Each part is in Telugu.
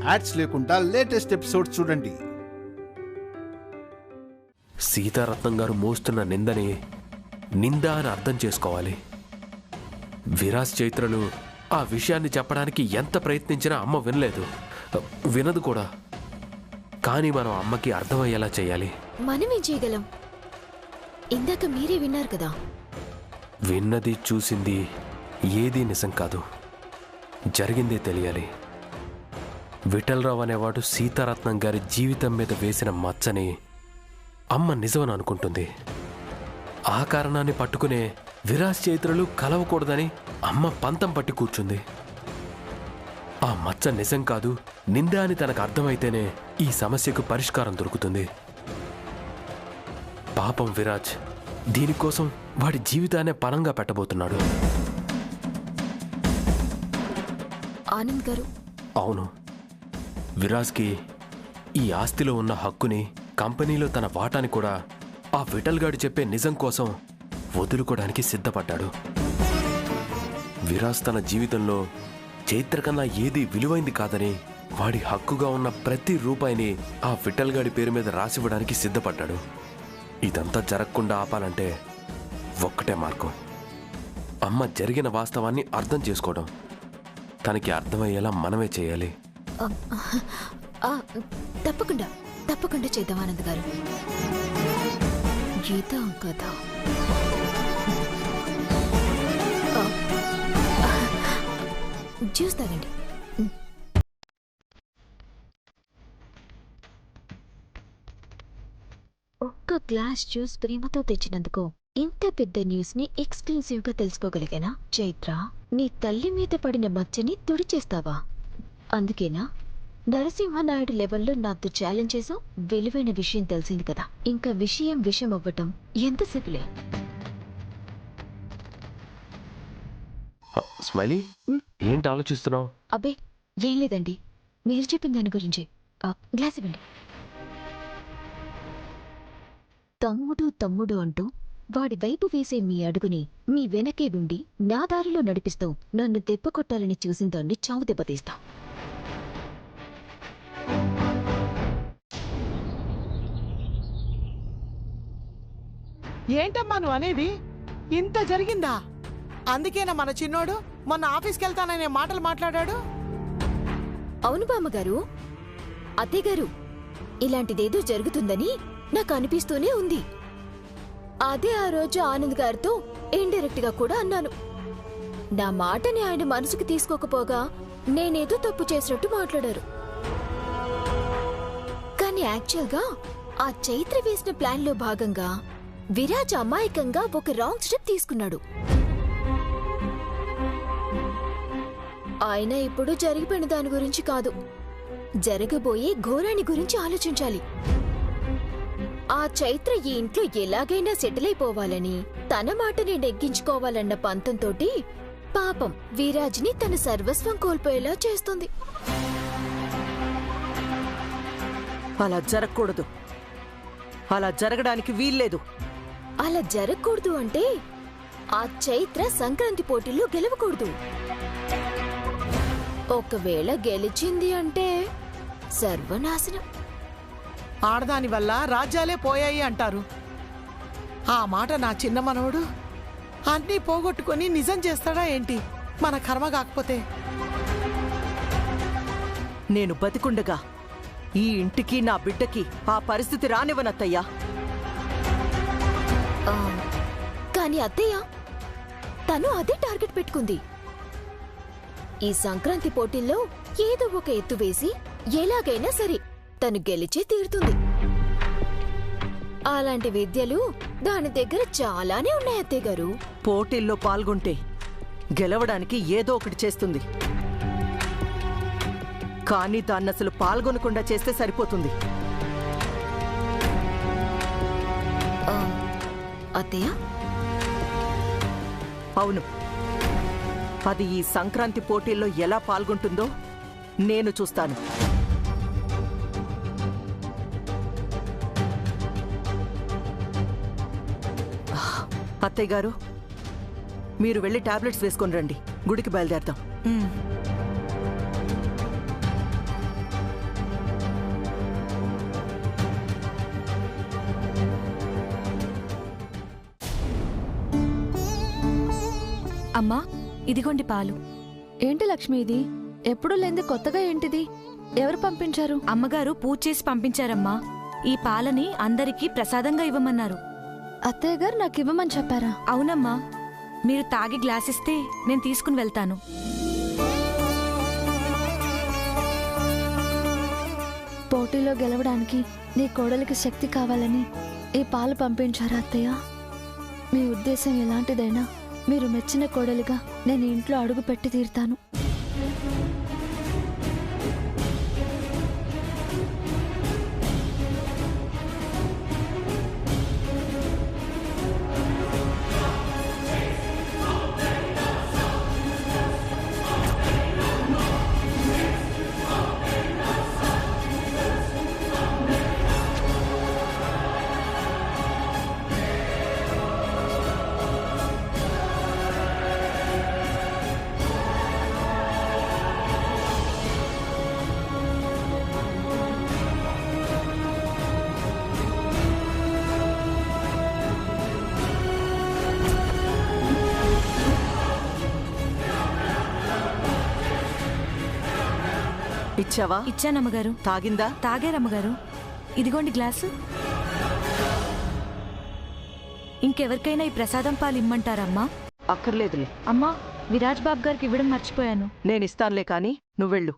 యాడ్స్ లేకుండా లేటెస్ట్ ఎపిసోడ్స్ చూడండి. సీతారత్నం గారు మోస్తున్న నిందని నింద అని అర్థం చేసుకోవాలి. విరాజ్ చైత్రలు ఆ విషయాన్ని చెప్పడానికి ఎంత ప్రయత్నించినా అమ్మ వినలేదు, వినదు కూడా. కానీ మనం అమ్మకి అర్థమయ్యేలా చేయాలి. మనమేం చేయగలం? ఇందాక మీరే విన్నారు కదా. విన్నది చూసింది ఏదీ నిజం కాదు, జరిగిందే తెలియాలి. విఠలరావు అనేవాడు సీతారత్నం గారి జీవితం మీద వేసిన మచ్చని అమ్మ నిజమని అనుకుంటుంది. ఆ కారణాన్ని పట్టుకునే విరాజ్ చైత్రలు కలవకూడదని అమ్మ పంతం పట్టి కూర్చుంది. ఆ మచ్చ నిజం కాదు, నింద అని తనకు అర్థమైతేనే ఈ సమస్యకు పరిష్కారం దొరుకుతుంది. పాపం విరాజ్ దీనికోసం వాడి జీవితాన్నే పణంగా పెట్టబోతున్నాడు. ఆనంద్ గారు, అవును, విరాజ్కి ఈ ఆస్తిలో ఉన్న హక్కుని, కంపెనీలో తన వాటాని కూడా ఆ విఠల్ గాడు చెప్పే నిజం కోసం వదులుకోవడానికి సిద్ధపడ్డాడు. విరాజ్ తన జీవితంలో చైత్ర కన్నా ఏది విలువైంది కాదని వాడి హక్కుగా ఉన్న ప్రతి రూపాయిని ఆ విఠల్ గాడి పేరు మీద రాసివ్వడానికి సిద్ధపడ్డాడు. ఇదంతా జరగకుండా ఆపాలంటే ఒక్కటే మార్గం, అమ్మ జరిగిన వాస్తవాన్ని అర్థం చేసుకోవడం. తనకి అర్థమయ్యేలా మనమే చేయాలి. తప్పకుండా తప్పకుండా చేద్దాం ఆనంద్ గారు. గీత కథ జ్యూస్ తాగండి. ఒక్క గ్లాస్ జ్యూస్ ప్రేమతో తెచ్చినందుకు ఇంత పెద్ద న్యూస్ ని ఎక్స్క్లూసివ్ గా తెలుసుకోగలిగానా? చైత్ర, నీ తల్లి మీద పడిన మచ్చని తుడిచేస్తావా? అందుకేనా నరసింహనాయుడు లెవెల్లో నాతో ఛాలెంజ్ చేసావు? విలువైన విషయం తెలిసింది కదా, ఇంకా విషయం అవ్వటం ఎంతసేపులే. స్మైలీ, ఏంటి ఆలోచిస్తున్నావు? అబ్బే ఏం లేదండి, మీరు చెప్పిన దాని గురించి. గ్లాస్ ఇవ్వండి. తమ్ముడు తమ్ముడు అంటూ వాడి వైపు వేసే మీ అడుగుని మీ వెనకే ఉండి నా దారిలో నడిపిస్తూ నన్ను దెబ్బ కొట్టాలని చూసిన దాన్ని చావు దెబ్బతీస్తా. ఏంటమ్మా నువ్వు అనేది? ఇంత జరిగిందా? అందుకేనా మన చిన్నోడు మొన్న ఆఫీస్కి వెళ్తాననే మాటలు మాట్లాడాడు? అవును బామ్మగారు, అత్తయ్య గారు, ఇలాంటిదేదో జరుగుతుందని నాకు అనిపిస్తూనే ఉంది. అదే ఆ రోజు ఆనంద్ గారితో ఇండైరెక్ట్ గా కూడా అన్నాను. నా మాటని ఆయన మనసుకు తీసుకోకపోగా నేనేదో తప్పు చేసినట్టు మాట్లాడారు. కానీ యాక్చువల్గా ఆ చైత్ర వేసిన ప్లాన్ లో భాగంగా విరాజ్ అమాయకంగా ఒక రాంగ్ స్టెప్ తీసుకున్నాడు. ఆయన ఇప్పుడు జరిగిపోయిన దాని గురించి కాదు, జరగబోయే ఘోరాన్ని గురించి ఆలోచించాలి. ఆ చైత్ర ఈ ఇంట్లో ఎలాగైనా సెటిల్ అయిపోవాలని, తన మాటని నెగ్గించుకోవాలన్న పంతంతోటి పాపం విరాజ్ని తన సర్వస్వం కోల్పోయేలా చేస్తుంది. అలా జరగకూడదు, అలా జరగడానికి వీల్లేదు. అలా జరగకూడదు అంటే ఆ చైత్ర సంక్రాంతి పోటీల్లో గెలవకూడదు. ఒకవేళ గెలిచింది అంటే సర్వనాశనం. ఆడదాని వల్ల రాజ్యాలే పోయాయి అంటారు. ఆ మాట నా చిన్న మనవడు అన్నీ పోగొట్టుకొని నిజం చేస్తాడా ఏంటి? మన కర్మ కాకపోతే. నేను బతికుండగా ఈ ఇంటికి నా బిడ్డకి ఆ పరిస్థితి రానివ్వనత్తయ్యా. కానీ అత్తయ్య, తను అదే టార్గెట్ పెట్టుకుంది. ఈ సంక్రాంతి పోటీల్లో ఏదో ఒక ఎత్తు వేసి ఎలాగైనా సరే తను గెలిచే తీరుతుంది. అలాంటి విద్యలు దాని దగ్గర చాలానే ఉన్నాయి అత్తయ్య గారు. పోటీల్లో పాల్గొంటే గెలవడానికి ఏదో ఒకటి చేస్తుంది, కానీ దాన్ని అసలు పాల్గొనకుండా చేస్తే సరిపోతుంది. అత్తయ్య, అవును, అది ఈ సంక్రాంతి పోటీల్లో ఎలా పాల్గొంటుందో నేను చూస్తాను. అత్తయ్య గారు, మీరు వెళ్ళి టాబ్లెట్స్ వేసుకొని రండి, గుడికి బయలుదేరతాం. అమ్మా ఇదిగోండి పాలు. ఏంటి లక్ష్మి ఇది? ఎప్పుడు లేంది కొత్తగా ఏంటిది? ఎవరు పంపించారు? అమ్మగారు పూజ చేసి పంపించారమ్మా. ఈ పాలని అందరికీ ప్రసాదంగా ఇవ్వమన్నారు. అత్తయ్య గారు నాకు ఇవ్వమని చెప్పారా? అవునమ్మా, మీరు తాగి గ్లాస్ ఇస్తే నేను తీసుకుని వెళ్తాను. పోటీలో గెలవడానికి నీ కోడలికి శక్తి కావాలని ఈ పాలు పంపించారా అత్తయ్య? మీ ఉద్దేశం ఎలాంటిదైనా మీరు మెచ్చిన కోడలిగా నేను ఇంట్లో అడుగు పెట్టి తీరుతాను. ఇచ్చావా? ఇచ్చానమ్మగారు. తాగిందా? తాగారమ్మగారు. ఇదిగోండి గ్లాసు. ఇంకెవరికైనా ఈ ప్రసాదం పాలు ఇమ్మంటారమ్మా? అక్కర్లేదులే. అమ్మా, విరాజ్ బాబు గారికి ఇవ్వడం మర్చిపోయాను. నేనిస్తానులే కానీ నువ్వెళ్ళు.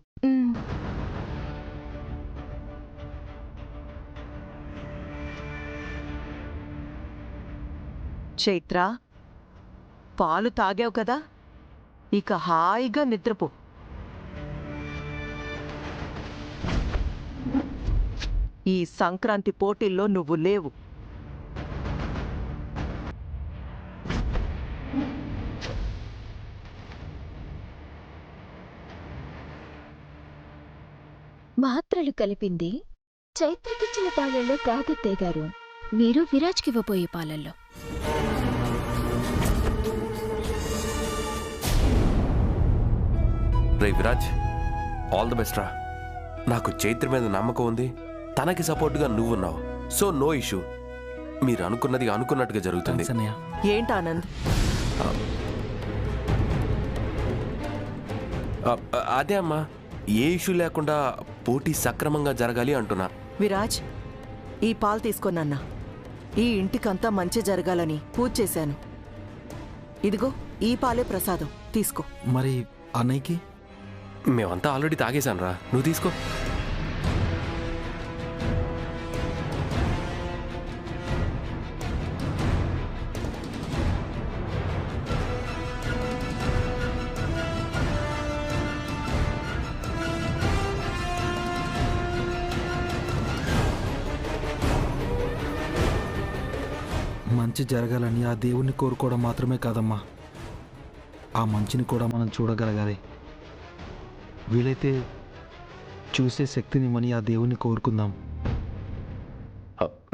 చైత్ర, పాలు తాగావు కదా, ఇక హాయిగా నిద్రపో. ఈ సంక్రాంతి పోటీల్లో నువ్వు లేవు. మాత్రలు కలిపింది చైత్రకిచ్చిన పాలల్లో కాదత్తయ్య గారు, మీరు విరాజ్కివ్వబోయే పాలల్లో. రే విరాజ్, ఆల్ ది బెస్ట్ రా. నాకు చైత్ర మీద నమ్మకం ఉంది, తనకి సపోర్ట్గా నువ్వున్నావు. So no issue. మీరు అనుకున్నది అనుకున్నట్టుగా జరుగుతుంది. ఏంటి ఆనంద్? అదే అమ్మా, ఏ ఇష్యూ లేకుండా పోటీ సక్రమంగా జరగాలి అంటున్నా. విరాజ్, ఈ పాలు తీసుకోనన్నా. ఈ ఇంటికంతా మంచి జరగాలని పూజ చేశాను. ఇదిగో ఈ పాలే ప్రసాదం, తీసుకో. మరి అన్నయ్యకి? మేమంతా ఆల్రెడీ తాగేశాను రా, నువ్వు తీసుకో. మంచి జరగాలని ఆ దేవుణ్ణి కోరుకోవడం మాత్రమే కాదమ్మా, ఆ మంచిని కూడా మనం చూడగలగాలి. వీలైతే చూసే శక్తినిమ్మని ఆ దేవుణ్ణి కోరుకుందాం.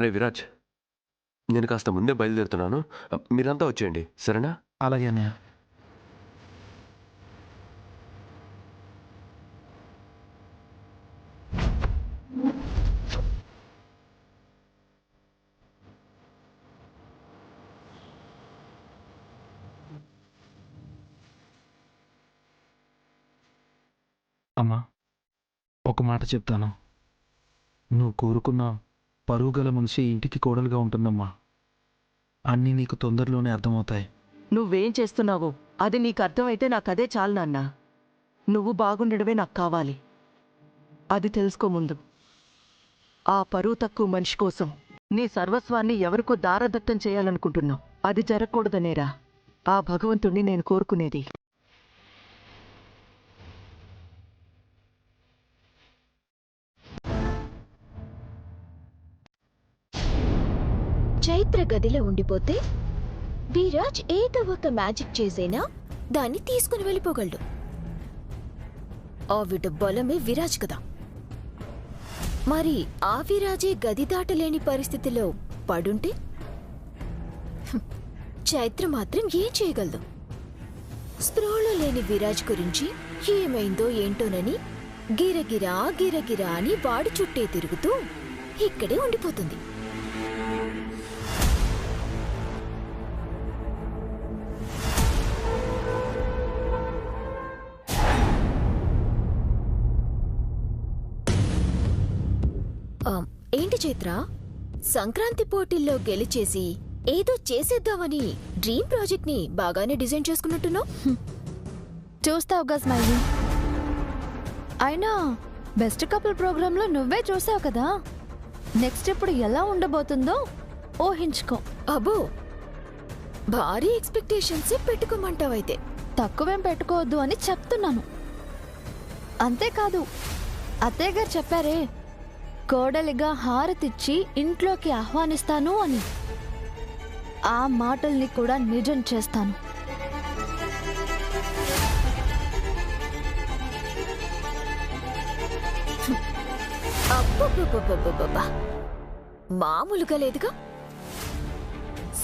రే విరాజ్, నేను కాస్త ముందే బయలుదేరుతున్నాను, మీరంతా వచ్చేయండి, సరేనా? అలాగే అన్నయ్య. అమ్మా, ఒక మాట చెప్తాను. నువ్వు కోరుకున్న పరువు గల మనిషి ఇంటికి కోడలుగా ఉంటుందమ్మా. అన్నీ నీకు తొందరలోనే అర్థమవుతాయి. నువ్వేం చేస్తున్నావో అది నీకు అర్థమైతే నాకదే చాలు నాన్నా. నువ్వు బాగుండడమే నాకు కావాలి. అది తెలుసుకో ముందు. ఆ పరువు తక్కువ మనిషి కోసం నీ సర్వస్వాన్ని ఎవరికో దారదత్తం చేయాలనుకుంటున్నావు. అది జరగకూడదనేరా ఆ భగవంతుణ్ణి నేను కోరుకునేది. చైత్ర గదిలో ఉండిపోతే విరాజ్ ఏదో ఒక మ్యాజిక్ చేసైనా దాన్ని తీసుకుని వెళ్ళిపోగలడు. ఆవిడ బలమే విరాజ్ కదా. మరి ఆ విరాజే గది దాటలేని పరిస్థితిలో పడుంటే చైత్ర మాత్రం ఏం చేయగలదు? స్పృహలో లేని విరాజ్ గురించి ఏమైందో ఏంటోనని గిరగిరా గిరగిరా అని వాడి చుట్టే తిరుగుతూ ఇక్కడే ఉండిపోతుంది. ఏంటి చైత్ర, సంక్రాంతి పోటీల్లో గెలిచేసి ఏదో చేసేద్దామని డ్రీమ్ ప్రాజెక్ట్ ని బాగానే డిజైన్ చేసుకున్నట్టున్నావు. చూస్తావుగా స్మైలీ. అయినా బెస్ట్ కపుల్ ప్రోగ్రాంలో నువ్వే చూసావు కదా, నెక్స్ట్ ఇప్పుడు ఎలా ఉండబోతుందో ఊహించుకో. అబ్బో, భారీ ఎక్స్పెక్టేషన్స్ పెట్టుకోమంటావైతే. తక్కువేం పెట్టుకోవద్దు అని చెప్తున్నాను. అంతేకాదు, అత్తయ్య గారు చెప్పారే కోడలిగా హారతిచ్చి ఇంట్లోకి ఆహ్వానిస్తాను అని, ఆ మాటల్ని కూడా నిజం చేస్తాను. అబ్బబ్బబ్బబ్బబ్బబ్బా, మామూలుగా లేదుగా.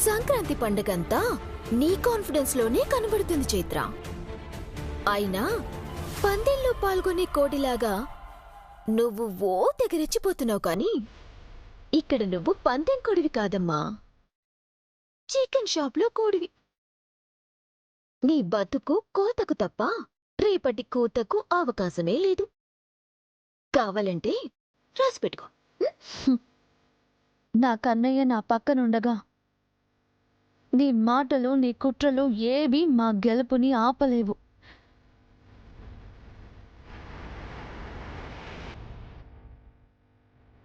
సంక్రాంతి పండగంతా నీ కాన్ఫిడెన్స్ లోనే కనబడుతుంది చైత్ర. అయినా పందెంలో పాల్గొనే కోడిలాగా నువ్వు ఓ తెగరెచ్చిపోతున్నావు కానీ ఇక్కడ నువ్వు పందెం కోడివి కాదమ్మా, చికెన్ షాప్లో కోడివి. నీ బతుకు కోతకు తప్ప రేపటి కూతకు అవకాశమే లేదు. కావాలంటే రాసిపెట్టుకో. నా కన్నయ్య నా పక్కనుండగా నీ మాటలు నీ కుట్రలు ఏవి మా గెలుపుని ఆపలేవు.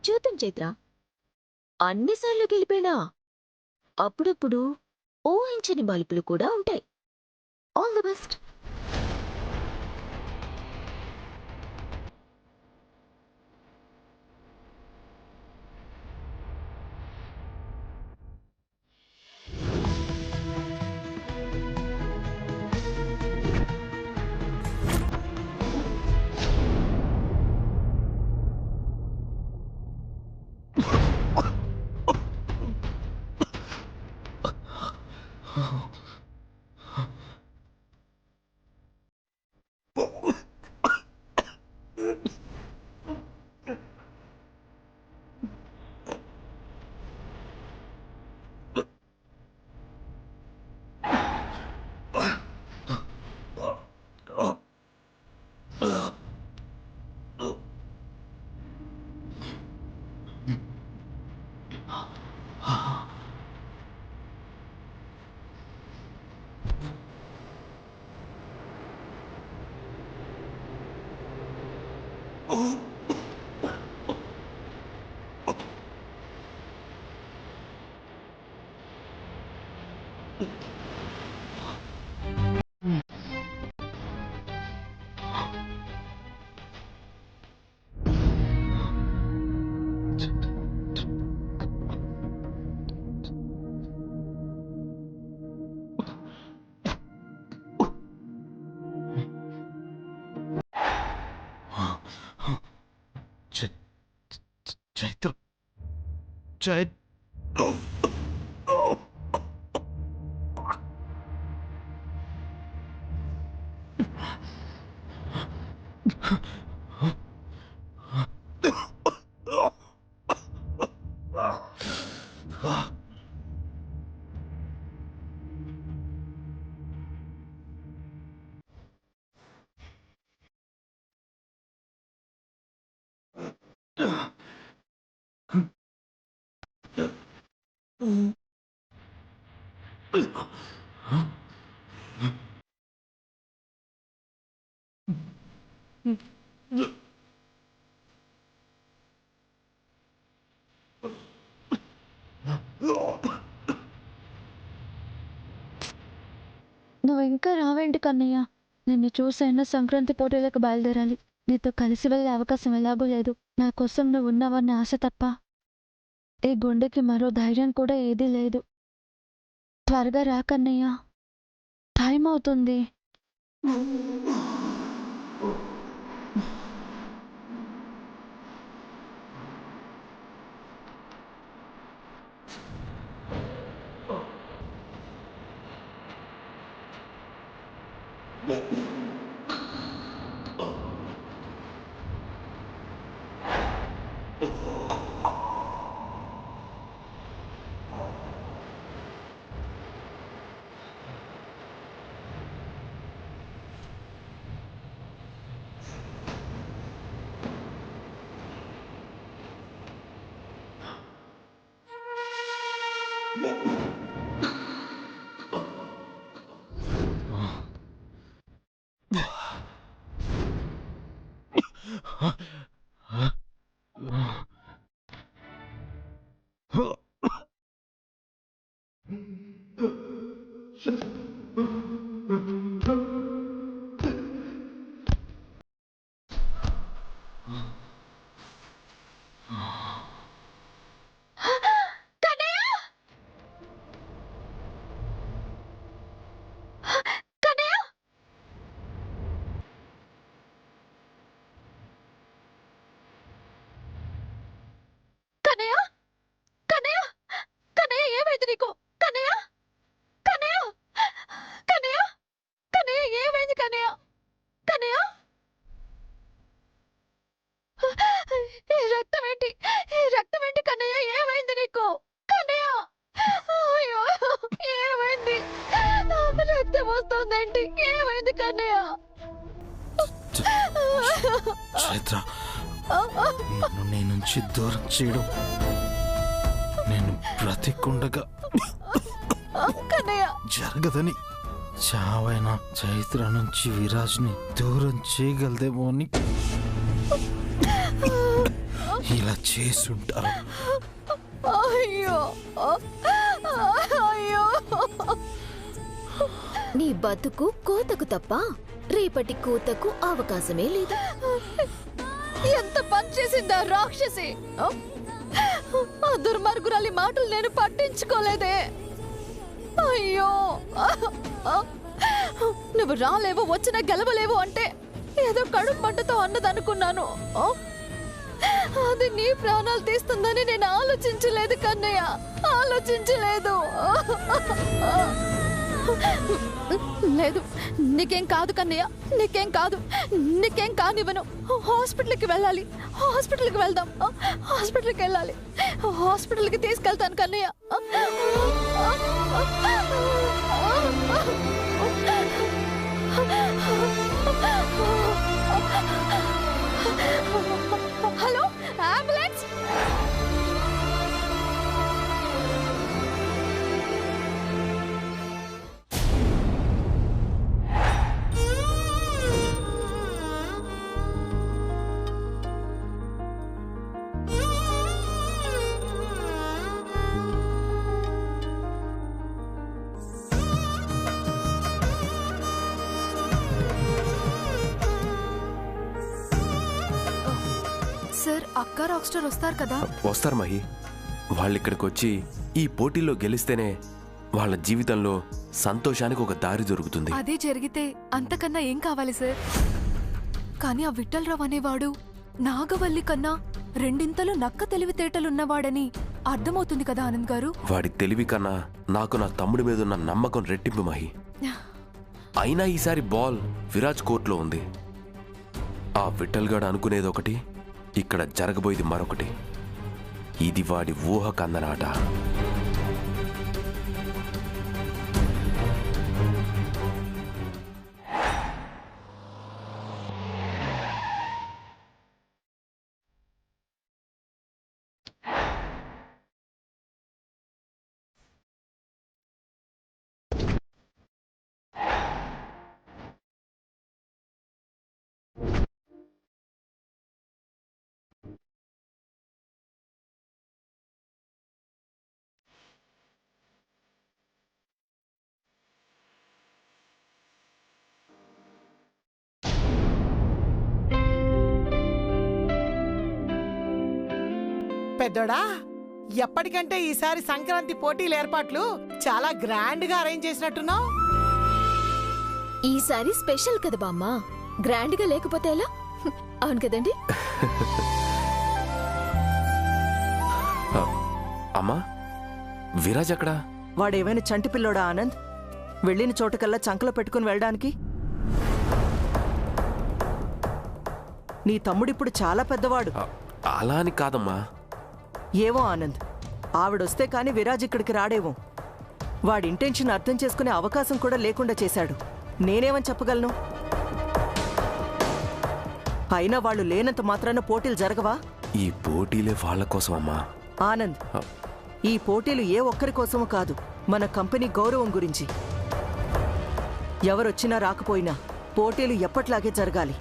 చూద్దాం చైత్ర, అన్నిసార్లు గెలిపేనా అప్పుడప్పుడు ఊహించని మలుపులు కూడా ఉంటాయి. All the best. Chaitra Chaitra నువ్వు ఇంకా రావేంటి కన్నయ్య? నిన్ను చూసైనా సంక్రాంతి పోటీలకు బయలుదేరాలి. నీతో కలిసి వెళ్ళే అవకాశం ఎలాగూ లేదు. నా కోసం నువ్వు ఉన్నావన్న ఆశ తప్ప ఈ గుండెకి మరో ధైర్యం కూడా ఏదీ లేదు. త్వరగా రా కన్నయ్య, టైం అవుతుంది. చైత్ర, నన్ను నీ నుంచి దూరం చేయడం నేను బ్రతికుండగా జరగదని చావైన చైత్ర నుంచి విరాజ్ని దూరం చేయగలదేమో అని ఇలా చేసుంటారు. నీ బతుకు కోతకు తప్ప రేపటి కూతకు అవకాశమే లేదు. ఎంత పని చేసిందా రాక్షసి! ఆ దుర్మార్గురాలి మాటలు నేను పట్టించుకోలేదే. అయ్యో, నువ్వు రాలేవు, వచ్చిన గెలవలేవు అంటే ఏదో కడుపు మంటతో అన్నదనుకున్నాను. అది నీ ప్రాణాలు తీస్తుందని నేను ఆలోచించలేదు కన్నయ్య, ఆలోచించలేదు. లేదు, నీకేం కాదు కన్నయ్య, నీకేం కాదు, నీకేం కానివ్వను. హాస్పిటల్కి వెళ్ళాలి, హాస్పిటల్కి వెళ్దాం, హాస్పిటల్కి వెళ్ళాలి, హాస్పిటల్కి తీసుకెళ్తాను కన్నయ్య. Hello, ambulance! సార్, అక్క రాక్ స్టార్ వస్తారు కదా? వస్తారు మహి. వాళ్ళు ఇక్కడికి వచ్చి ఈ పోటీలో గెలిస్తేనే వాళ్ళ జీవితంలో సంతోషానికి ఒక దారి దొరుకుతుంది. అదే జరిగితే అంతకన్నా ఏం కావాలి సార్? కానీ ఆ విఠలరావు అనేవాడు నాగవల్లి కన్నా రెండింతలు నక్క తెలివితేటలున్నవాడని అర్థమవుతుంది కదా ఆనంద్ గారు. వాడి తెలివి కన్నా నాకు నా తమ్ముడి మీద ఉన్న నమ్మకం రెట్టింపు మహి. అయినా ఈసారి బాల్ విరాజ్ కోర్టులో ఉంది. ఆ విఠల్ గాడు అనుకునేది ఒకటి, ఇక్కడ జరగబోయేది మరొకటి. ఇది వాడి ఊహ కందనాట. పెద్దోడా, ఎప్పటికంటే ఈసారి సంక్రాంతి పోటీల ఏర్పాట్లు చాలా గ్రాండ్ గా అరేంజ్ చేసినట్టున్నావు. ఈసారి స్పెషల్ కదా బామ్మ, గ్రాండ్ గా లేకపోతే ఎలా? అవును కదండి. అమ్మా, విరాజ్ అక్కడ? వాడేమైనా చంటి పిల్లోడా ఆనంద్? వెళ్ళిన చోటకల్లా చంకలో పెట్టుకుని వెళ్ళడానికి? నీ తమ్ముడిప్పుడు చాలా పెద్దవాడు. అలా అని కాదమ్మా. ఏవో ఆనంద్, ఆవిడొస్తే కాని విరాజ్ ఇక్కడికి రాడేమో. వాడి ఇంటెన్షన్ అర్థం చేసుకునే అవకాశం కూడా లేకుండా చేశాడు. నేనేమని చెప్పగలను? అయినా వాళ్ళు లేనంత మాత్రాన పోటీలు జరగవా? ఈ పోటీలే వాళ్ళ కోసం అమ్మా. ఆనంద్, ఈ పోటీలు ఏ ఒక్కరి కోసమూ కాదు, మన కంపెనీ గౌరవం గురించి. ఎవరొచ్చినా రాకపోయినా పోటీలు ఎప్పట్లాగే జరగాలి.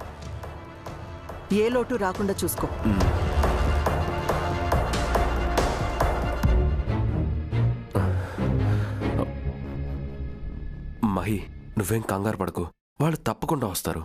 ఏ లోటు రాకుండా చూసుకో. మహి, నువ్వేం కంగారు పడకు, వాళ్ళు తప్పకుండా వస్తారు.